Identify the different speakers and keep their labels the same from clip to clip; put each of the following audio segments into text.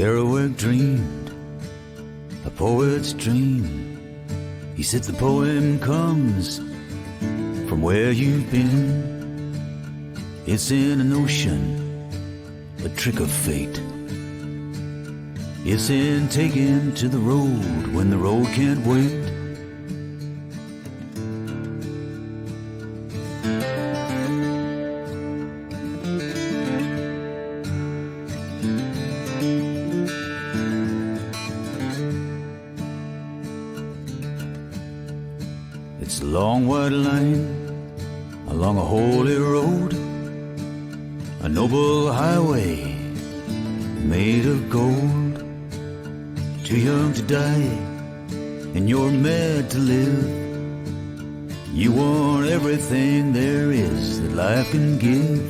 Speaker 1: Kerouac dreamed a poet's dream. He said the poem comes from where you've been. It's in an ocean, a trick of fate. It's in taking to the road when the road can't wait. It's a long white line along a holy road, a noble highway made of gold. Too young to die and you're mad to live. You want everything there is that life can give.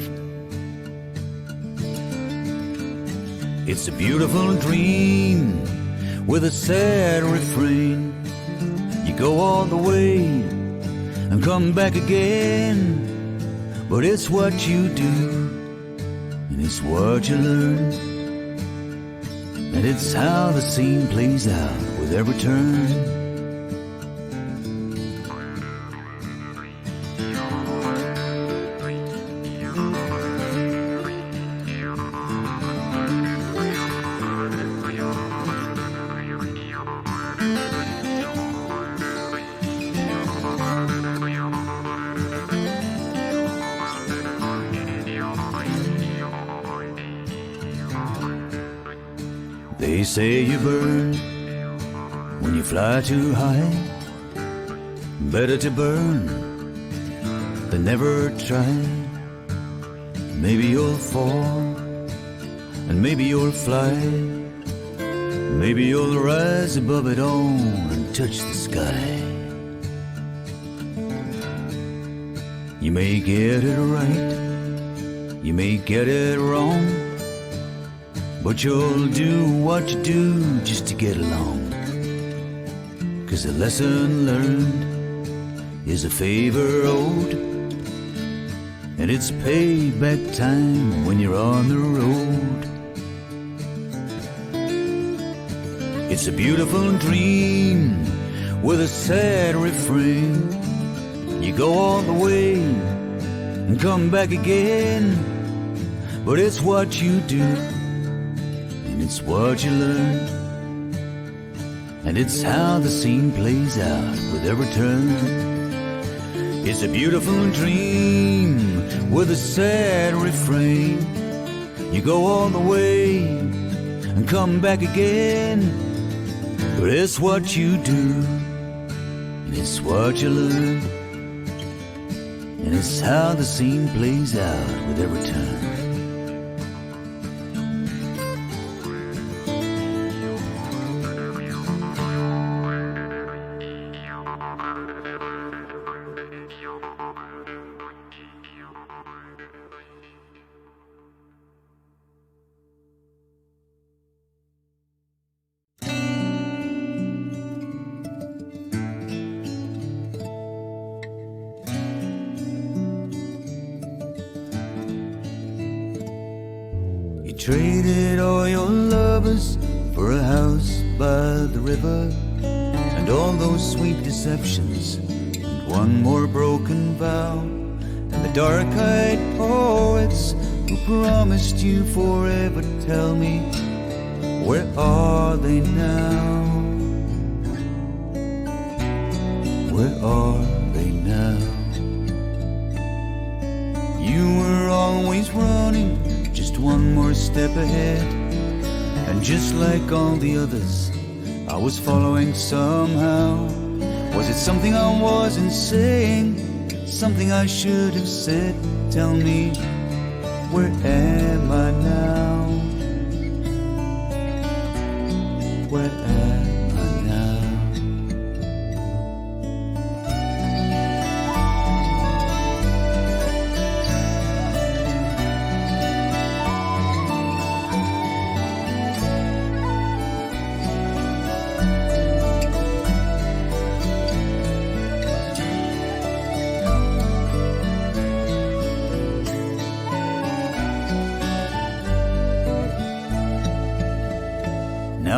Speaker 1: It's a beautiful dream with a sad refrain. You go all the way and come back again, but it's what you do and it's what you learn, and it's how the scene plays out with every turn. They say you burn when you fly too high. Better to burn than never try. Maybe you'll fall and maybe you'll fly. Maybe you'll rise above it all and touch the sky. You may get it right, you may get it wrong, but you'll do what you do just to get along. 'Cause a lesson learned is a favor owed, and it's payback time when you're on the road. It's a beautiful dream with a sad refrain. You go all the way and come back again, but it's what you do, it's what you learn, and it's how the scene plays out with every turn. It's a beautiful dream with a sad refrain. You go all the way and come back again, but it's what you do and it's what you learn, and it's how the scene plays out with every turn. Traded all your lovers for a house by the river, and all those sweet deceptions, and one more broken vow. And the dark-eyed poets who promised you forever, tell me, where are they now? Where are they now? You were always running just one more step ahead, and just like all the others, I was following somehow. Was it something I wasn't saying, something I should have said? Tell me, where am I now? Where am I now?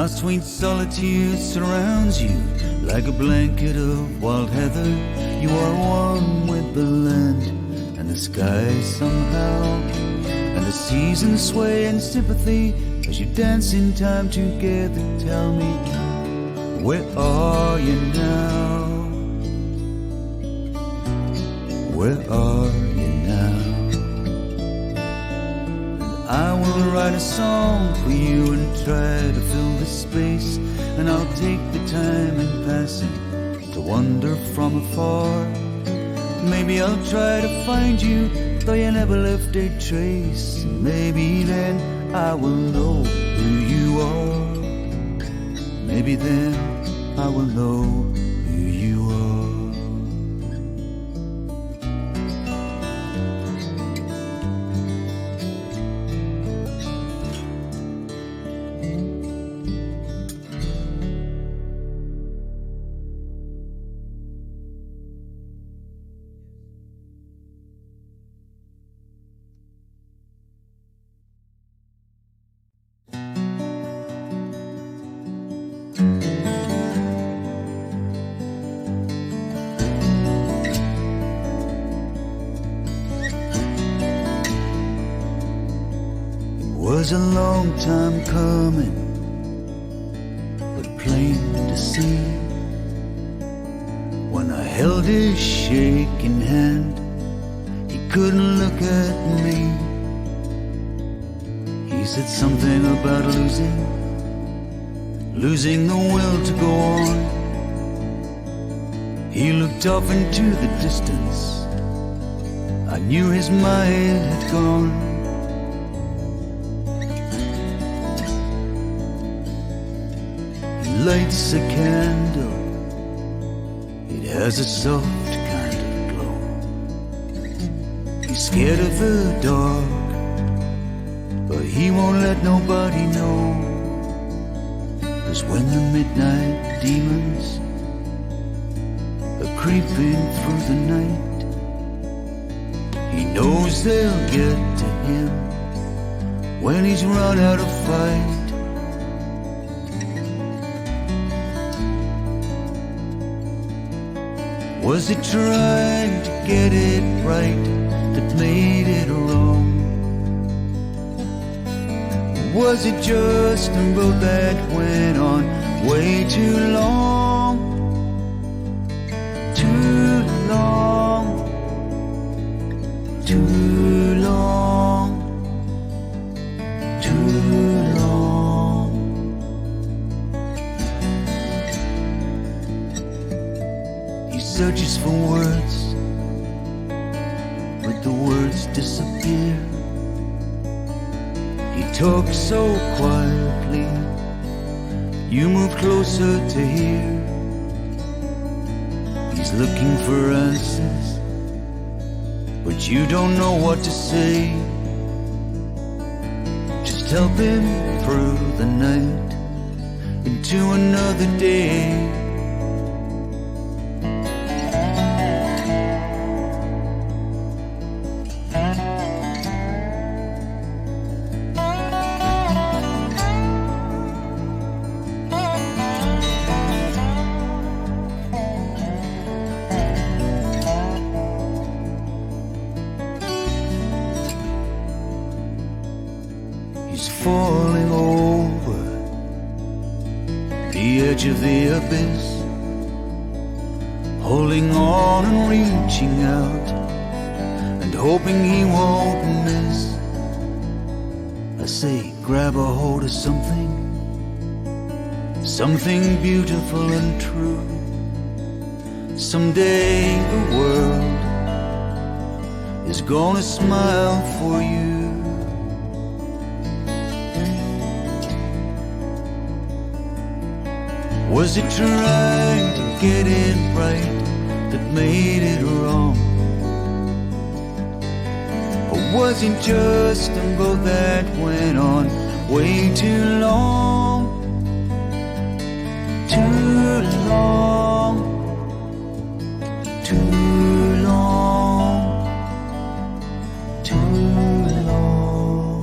Speaker 1: Now sweet solitude surrounds you like a blanket of wild heather. You are one with the land and the sky somehow, and the seasons sway in sympathy as you dance in time together. Tell me, where are you now? Where are you now? And I will write a song for you and try to fill the space, and I'll take the time in passing to wander from afar. Maybe I'll try to find you, though you never left a trace. Maybe then I will know who you are. Maybe then I will know who you are. It was a long time coming, but plain to see. When I held his shaking hand, he couldn't look at me. He said something about losing the will to go on. He looked off into the distance. I knew his mind had gone. Lights a candle, it has a soft kind of glow. He's scared of the dark, but he won't let nobody know. 'Cause when the midnight demons are creeping through the night, he knows they'll get to him when he's run out of fight. Was it trying to get it right that made it wrong? Was it just a road that went on way too long? Too long, too long, too long. He searches for words, but the words disappear. He talks so quietly, you move closer to hear. He's looking for answers, but you don't know what to say. Just help him through the night into another day. He's falling over the edge of the abyss, holding on and reaching out and hoping he won't miss. I say, grab a hold of something, something beautiful and true. Someday the world is gonna smile for you. Was it trying to get it right that made it wrong? Or was it just a road that went on way too long? Too long, too long, too long.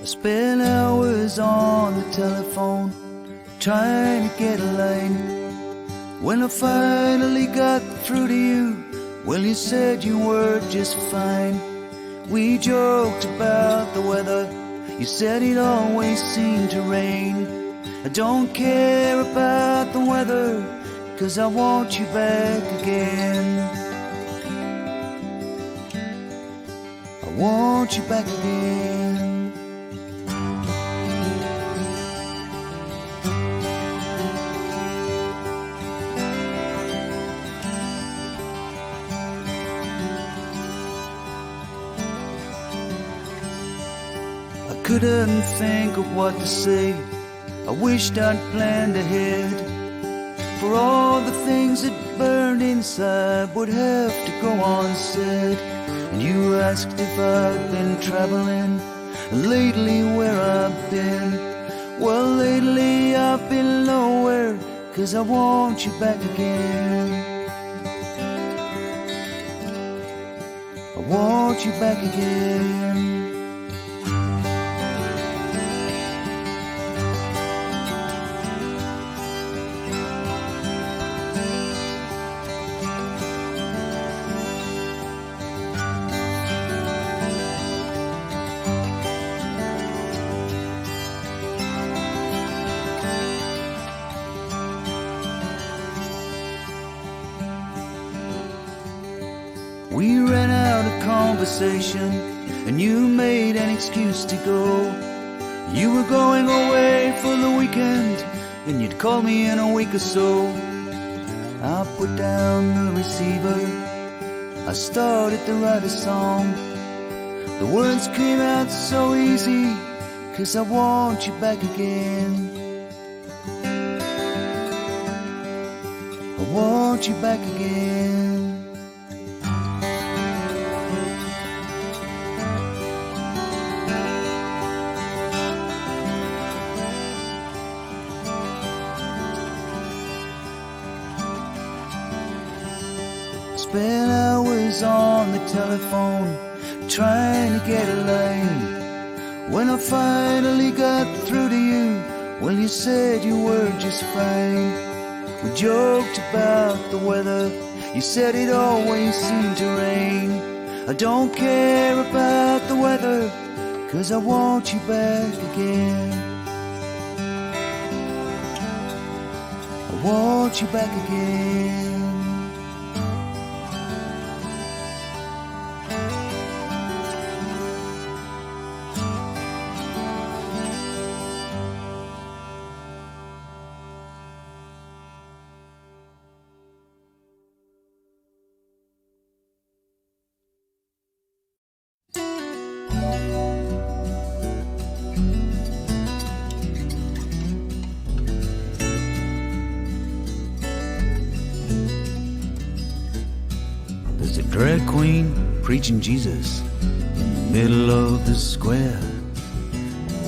Speaker 1: I spent hours on the telephone trying to get a line. When I finally got through to you, well, you said you were just fine. We joked about the weather, you said it always seemed to rain. I don't care about the weather, 'cause I want you back again. I want you back again. I couldn't think of what to say. I wished I'd planned ahead, for all the things that burned inside would have to go unsaid. And you asked if I'd been traveling, and lately where I've been. Well, lately I've been nowhere, 'cause I want you back again. I want you back again. We ran out of conversation, and you made an excuse to go. You were going away for the weekend, and you'd call me in a week or so. I put down the receiver, I started to write a song. The words came out so easy, 'cause I want you back again. I want you back again. Spent hours on the telephone trying to get a line. When I finally got through to you, well, you said you were just fine. We joked about the weather, you said it always seemed to rain. I don't care about the weather, 'cause I want you back again. I want you back again. There's a drag queen preaching Jesus in the middle of the square.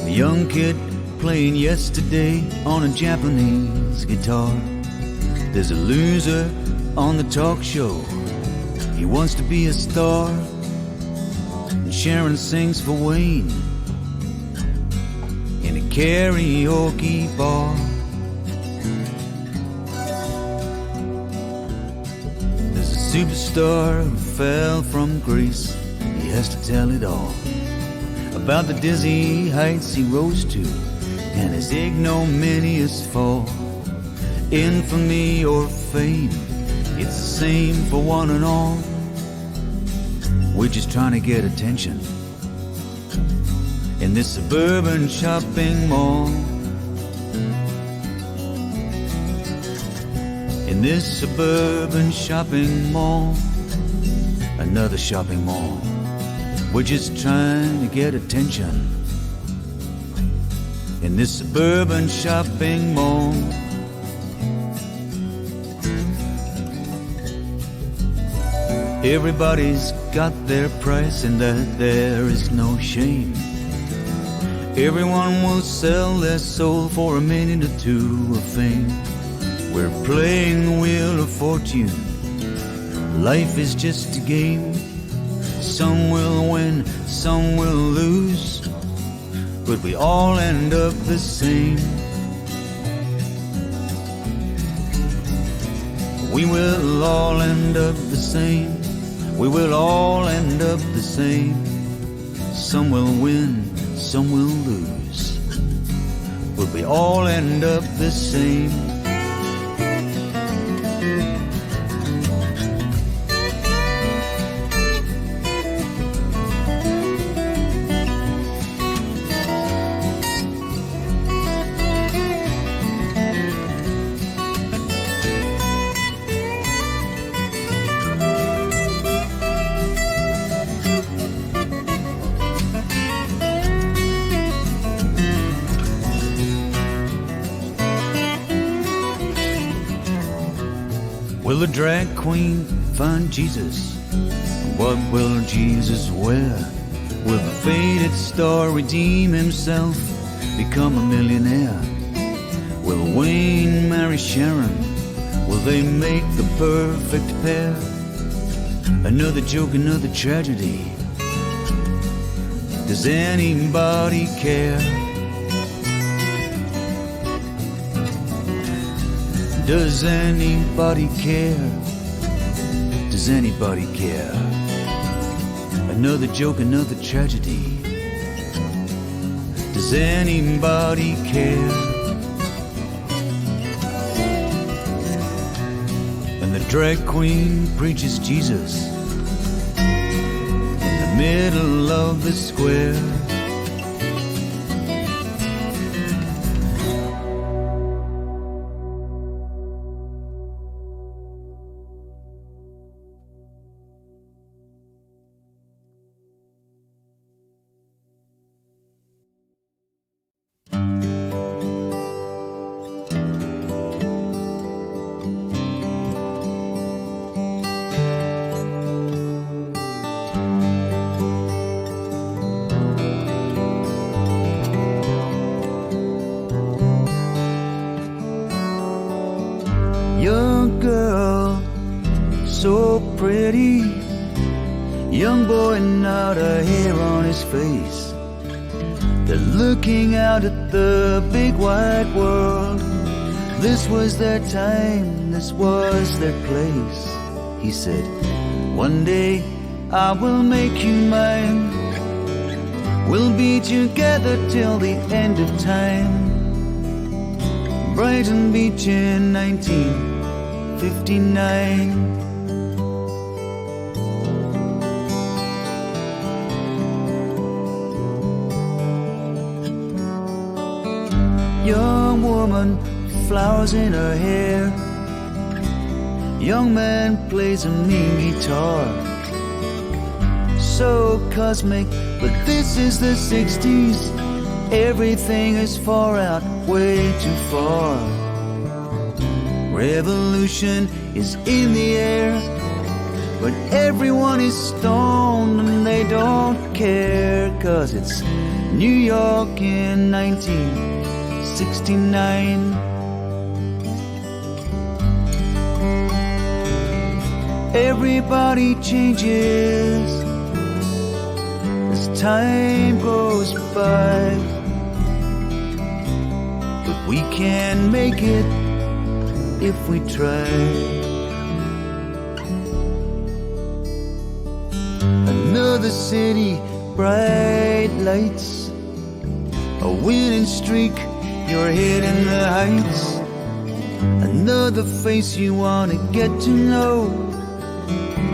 Speaker 1: A young kid playing Yesterday on a Japanese guitar. There's a loser on the talk show, he wants to be a star. And Sharon sings for Wayne in a karaoke bar. Superstar who fell from grace, he has to tell it all about the dizzy heights he rose to and his ignominious fall. Infamy or fame, it's the same for one and all. We're just trying to get attention in this suburban shopping mall. In this suburban shopping mall, another shopping mall. We're just trying to get attention in this suburban shopping mall. Everybody's got their price, and that there is no shame. Everyone will sell their soul for a minute or two of fame. We're playing the wheel of fortune. Life is just a game. Some will win, some will lose, but we all end up the same. We will all end up the same. We will all end up the same. Some will win, some will lose, but we all end up the same. Will the drag queen find Jesus? What will Jesus wear? Will the faded star redeem himself, become a millionaire? Will Wayne marry Sharon? Will they make the perfect pair? Another joke, another tragedy. Does anybody care? Does anybody care? Does anybody care? Another joke, another tragedy. Does anybody care? And the drag queen preaches Jesus in the middle of the square. Young girl, so pretty. Young boy, not a hair on his face. They're looking out at the big wide world. This was their time, this was their place. He said, one day I will make you mine. We'll be together till the end of time. Brighton Beach in 1959. Young woman, flowers in her hair. Young man plays a mean guitar. So cosmic, but this is the 60s. Everything is far out, way too far. Revolution is in the air, but everyone is stoned and they don't care, 'cause it's New York in 1969. Everybody changes as time goes by, but we can make it if we try. Another city, bright lights, a winning streak, you're hitting the heights. Another face you wanna get to know.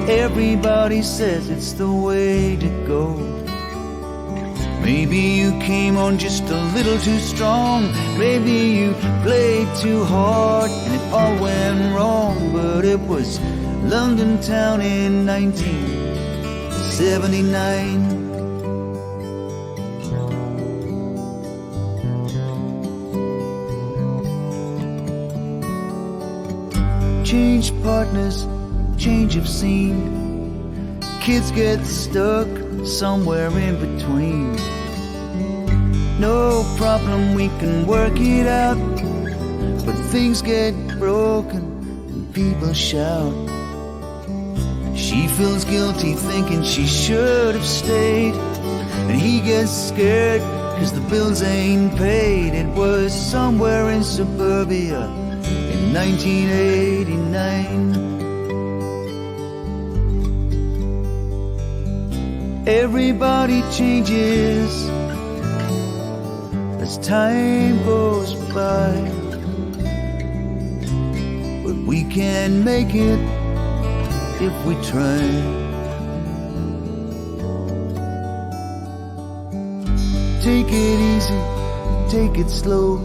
Speaker 1: Everybody says it's the way to go. Maybe you came on just a little too strong. Maybe you played too hard and it all went wrong. But it was London town in 1979. Change partners, change of scene. Kids get stuck somewhere in between. No problem, we can work it out. But things get broken and people shout. She feels guilty thinking she should have stayed, and he gets scared 'cause the bills ain't paid. It was somewhere in suburbia in 1989. Everybody changes as time goes by, but we can make it if we try. Take it easy, take it slow.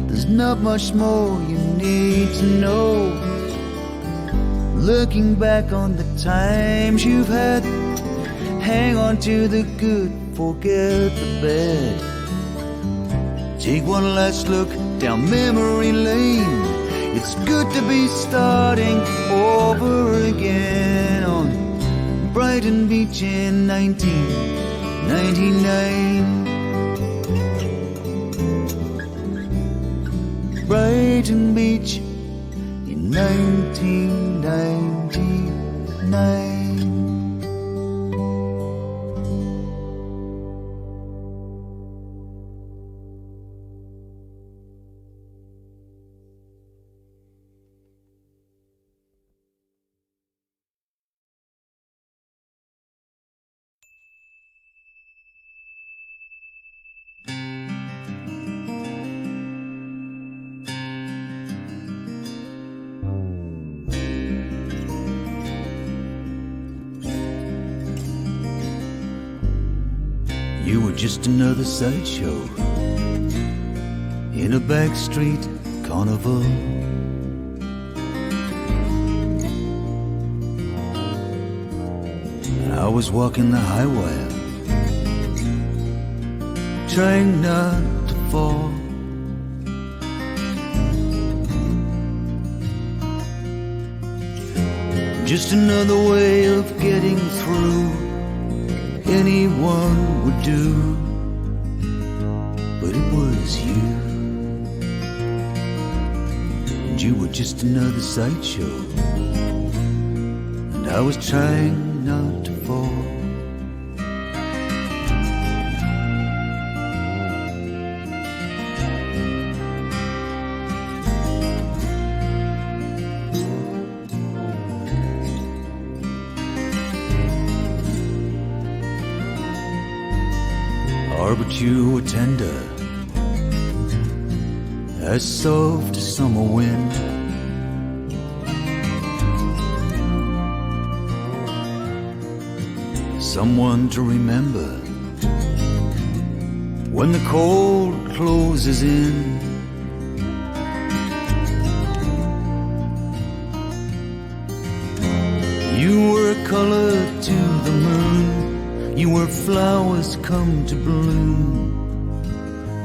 Speaker 1: There's not much more you need to know. Looking back on the times you've had, hang on to the good, forget the bad. Take one last look down memory lane. It's good to be starting over again on Brighton Beach in 1999. Brighton Beach in 1999. You were just another sideshow in a backstreet carnival. I was walking the high wire, trying not to fall. Just another way of getting through. Anyone would do, but it was you. And you were just another sideshow, and I was trying not to fall. But you were tender, as soft as summer wind. Someone to remember when the cold closes in. You were a color to the moon. You were flowers come to bloom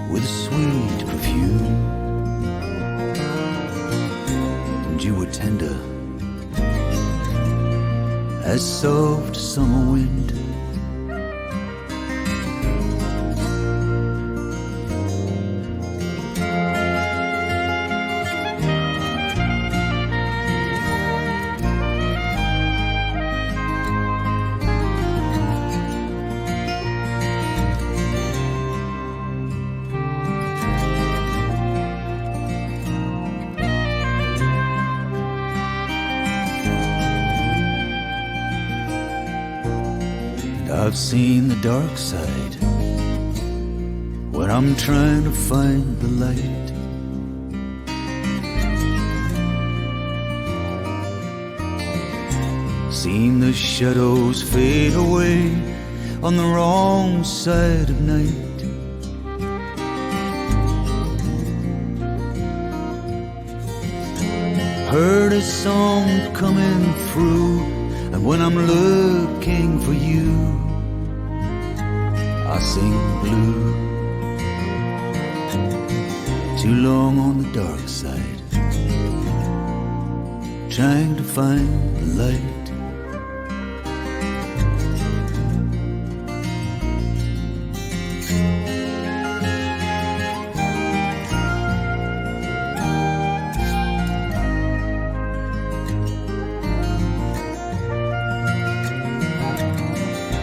Speaker 1: with a sweet perfume. And you were tender, as soft as summer wind. I've seen the dark side when I'm trying to find the light. Seen the shadows fade away on the wrong side of night. Heard a song coming through, and when I'm looking for you, I sing blue. Too long on the dark side, trying to find the light.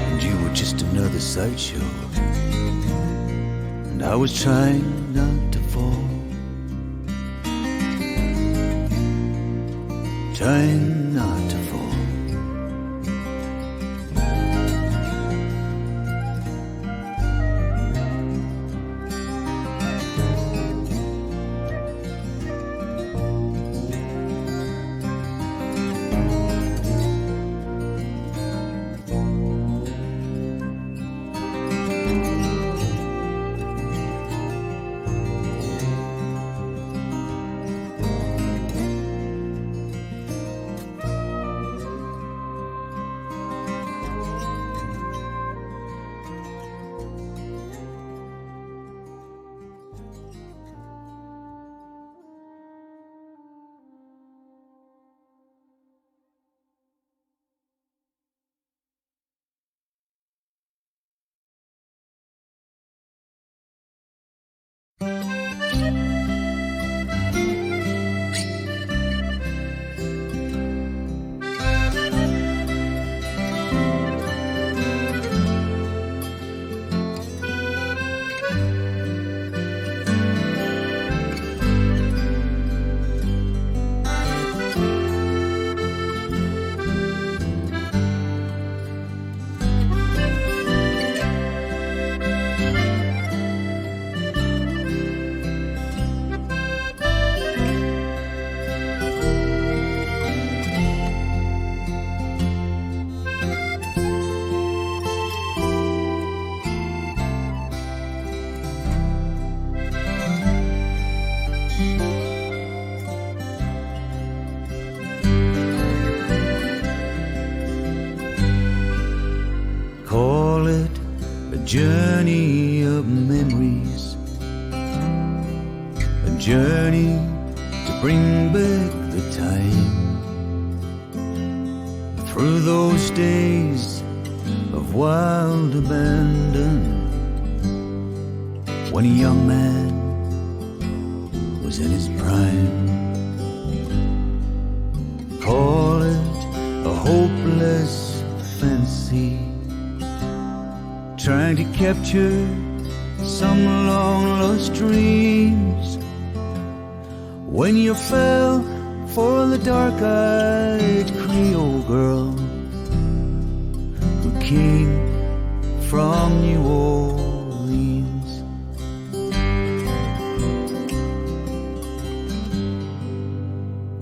Speaker 1: And you were just another sideshow I was trying not to fall, trying not to fall. Call it a journey of memories, a journey to bring back the time through those days of wild abandon, when a young man was in his prime. Call it a hopeless fancy, trying to capture some long-lost dreams, when you fell for the dark-eyed Creole girl who came from New Orleans.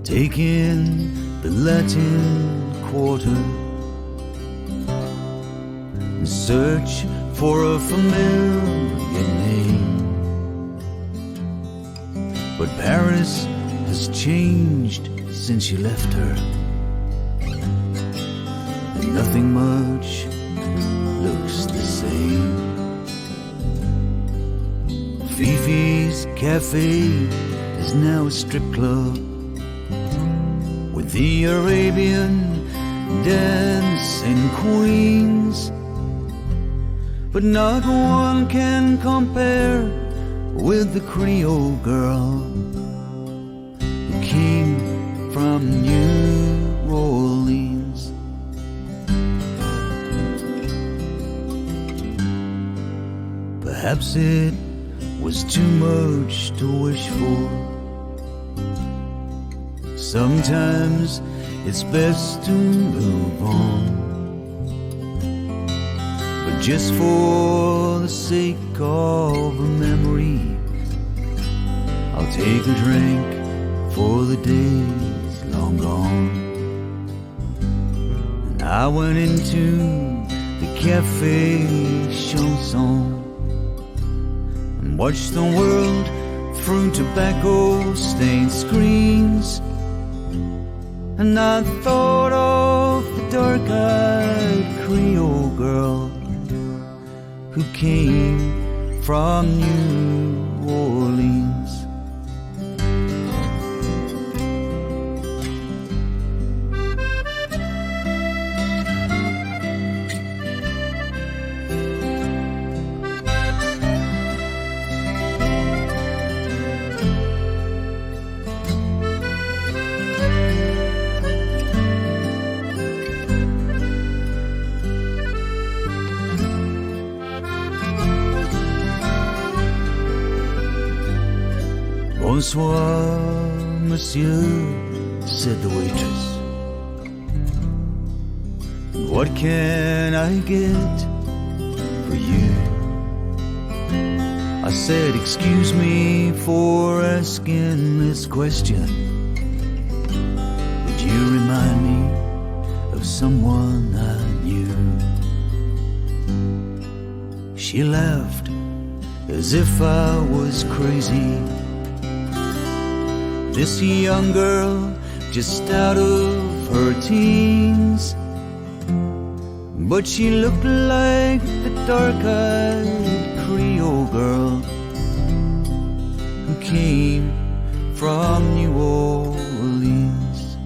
Speaker 1: Taking the Latin Quarter in search for a familiar name, but Paris has changed since you left her, and nothing much looks the same. Fifi's Cafe is now a strip club with the Arabian dancing queens, but not one can compare with the Creole girl who came from New Orleans. Perhaps it was too much to wish for. Sometimes it's best to move on, but just for the sake of a memory, I'll take a drink for the days long gone. And I went into the Cafe Chanson and watched the world through tobacco-stained screens, and I thought of the dark-eyed Creole girl who came from New Orleans. Bonsoir, monsieur, said the waitress. What can I get for you? I said, excuse me for asking this question. Would you remind me of someone I knew? She laughed as if I was crazy. This young girl just out of her teens, but she looked like the dark-eyed Creole girl who came from New Orleans.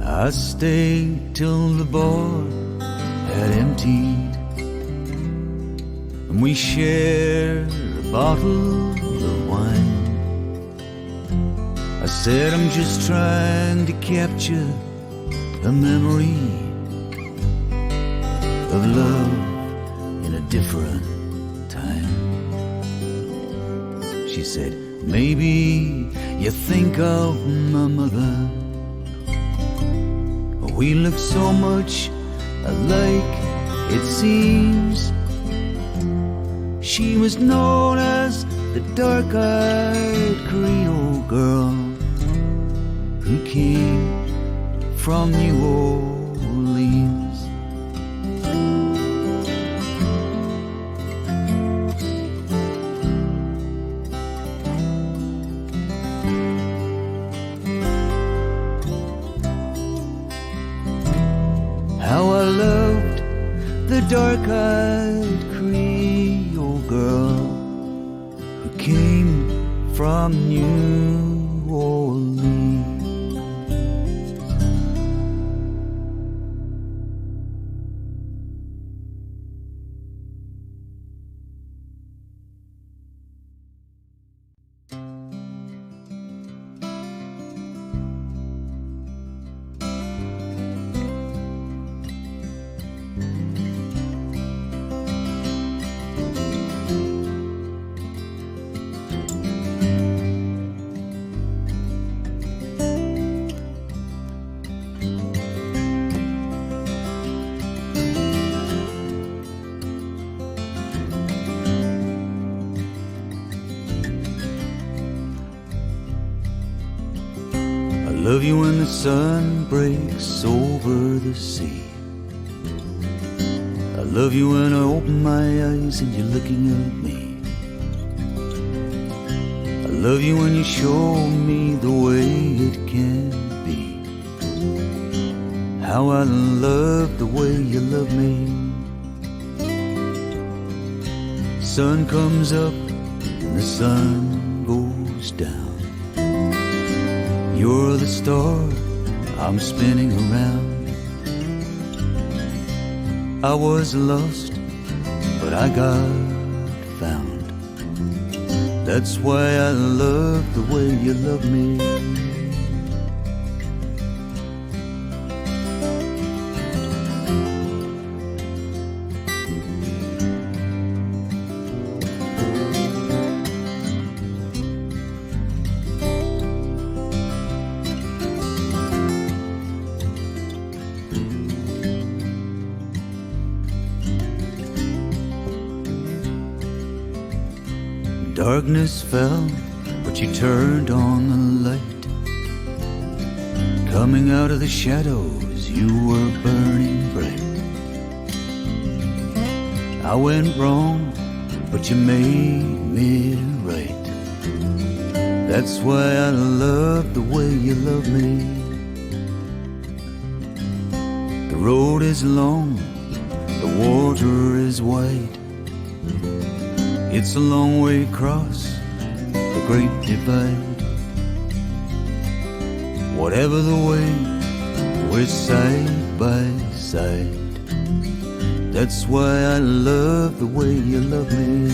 Speaker 1: I stayed till the bar had emptied, and we shared a bottle of wine. I said, I'm just trying to capture a memory of love in a different time. She said, maybe you think of my mother. We look so much alike, it seems. She was known as the dark-eyed Creole girl who came from New Orleans. How I loved the dark-eyed Creole girl who came from New Orleans. I love you when the sun breaks over the sea. I love you when I open my eyes and you're looking at me. I love you when you show me the way it can be. How I love the way you love me. Sun comes up and the sun goes down. You're the star I'm spinning around. I was lost, but I got found. That's why I love the way you love me. Darkness fell, but you turned on the light. Coming out of the shadows, you were burning bright. I went wrong, but you made me right. That's why I love the way you love me. The road is long, the water is wide. It's a long way across the great divide. Whatever the way, we're side by side. That's why I love the way you love me.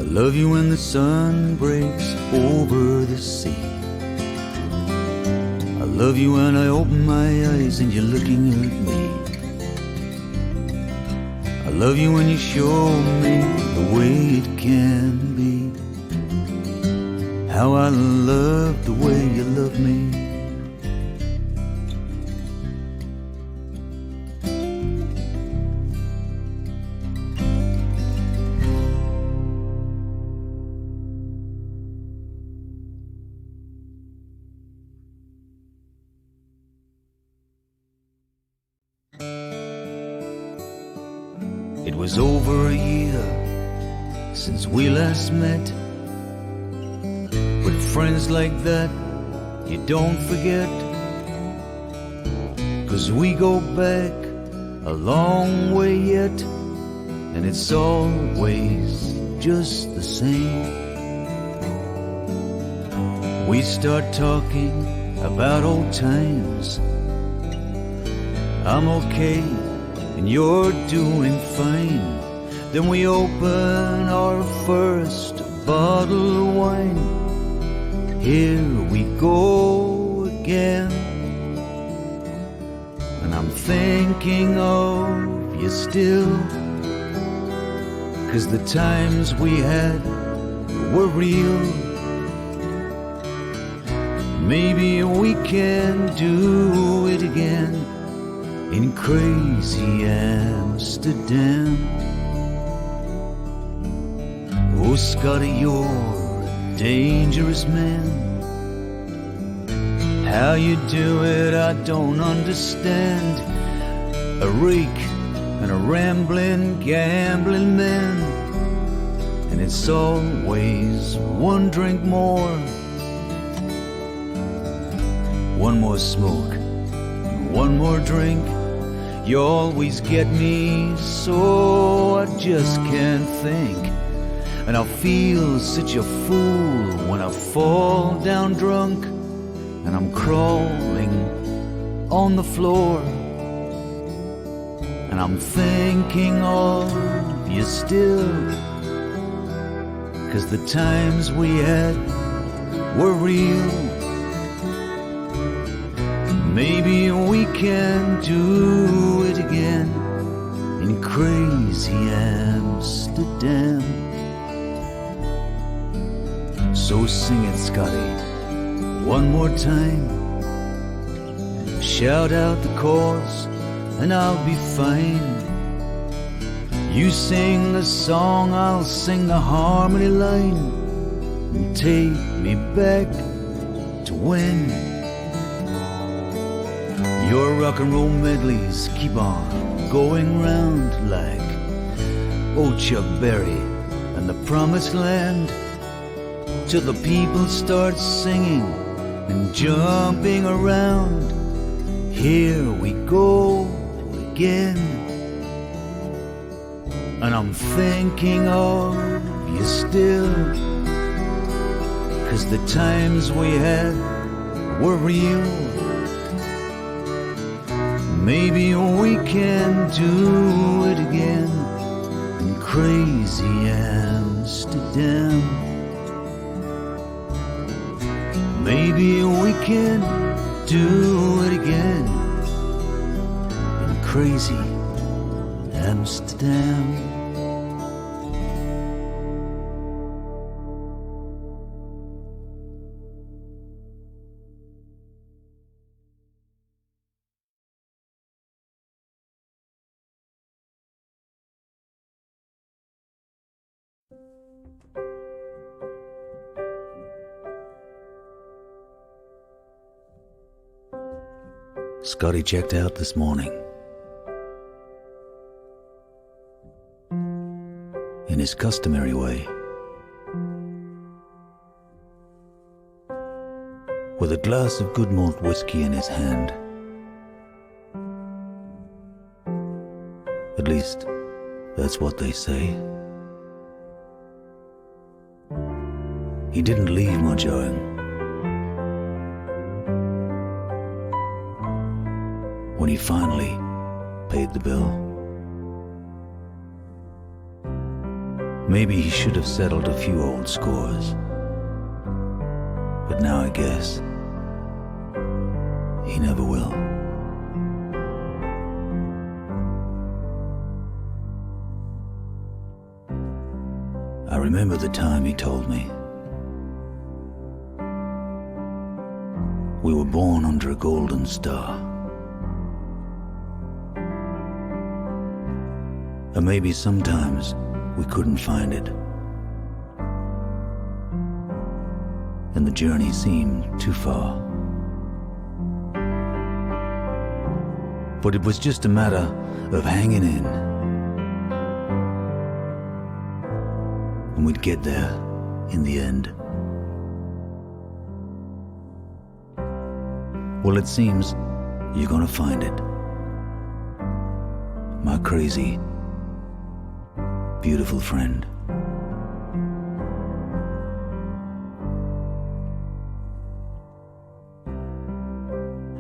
Speaker 1: love you when the sun breaks over the sea. I love you when I open my eyes and you're looking at me. I love you when you show me the way it can be. How I love the way you love me. It was over a year since we last met. With friends like that, you don't forget. 'Cause we go back a long way yet, and it's always just the same. We start talking about old times. I'm okay and you're doing fine. Then we open our first bottle of wine. Here we go again, and I'm thinking of you still. 'Cause the times we had were real. Maybe we can do it again in crazy Amsterdam. Oh, Scotty, you're a dangerous man. How you do it, I don't understand. A rake and a rambling, gambling man, and it's always one drink more. One more smoke, one more drink. You always get me so I just can't think. And I feel such a fool when I fall down drunk, and I'm crawling on the floor, and I'm thinking of you still. 'Cause the times we had were real. Maybe we can do it again in crazy Amsterdam. So sing it, Scotty, one more time. Shout out the chorus and I'll be fine. You sing the song, I'll sing the harmony line, and take me back to when your rock and roll medleys keep on going round like old Chuck Berry and the Promised Land, till the people start singing and jumping around. Here we go again, and I'm thinking of you still. 'Cause the times we had were real. Maybe we can do it again in crazy Amsterdam. Maybe we can do it again in crazy Amsterdam. Scotty checked out this morning. In his customary way, with a glass of good malt whiskey in his hand. At least, that's what they say. He didn't leave much owing. When he finally paid the bill, Maybe he should have settled a few old scores. But now I guess he never will. I remember the time he told me we were born under a golden star. And maybe sometimes we couldn't find it, and the journey seemed too far. But it was just a matter of hanging in, and we'd get there in the end. Well, it seems you're gonna find it, my crazy, beautiful friend.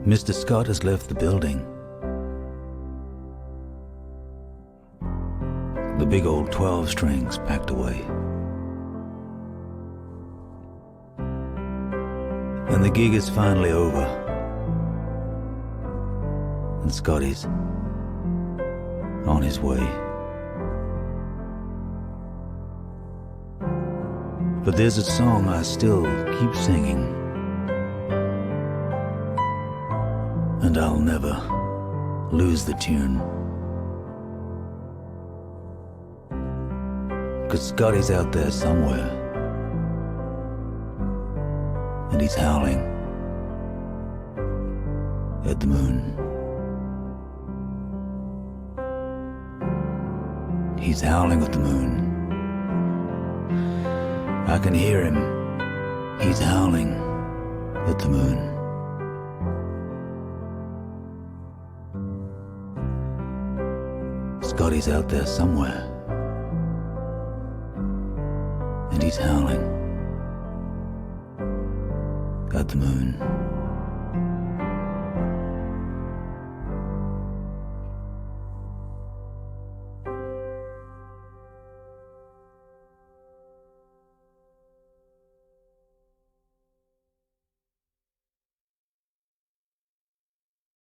Speaker 1: Mr. Scott has left the building. The big old 12 strings packed away. And the gig is finally over. And Scotty's on his way. But there's a song I still keep singing, and I'll never lose the tune. 'Cause Scotty's out there somewhere, and he's howling at the moon. He's howling at the moon. I can hear him. He's howling at the moon. Scotty's out there somewhere, and he's howling at the moon.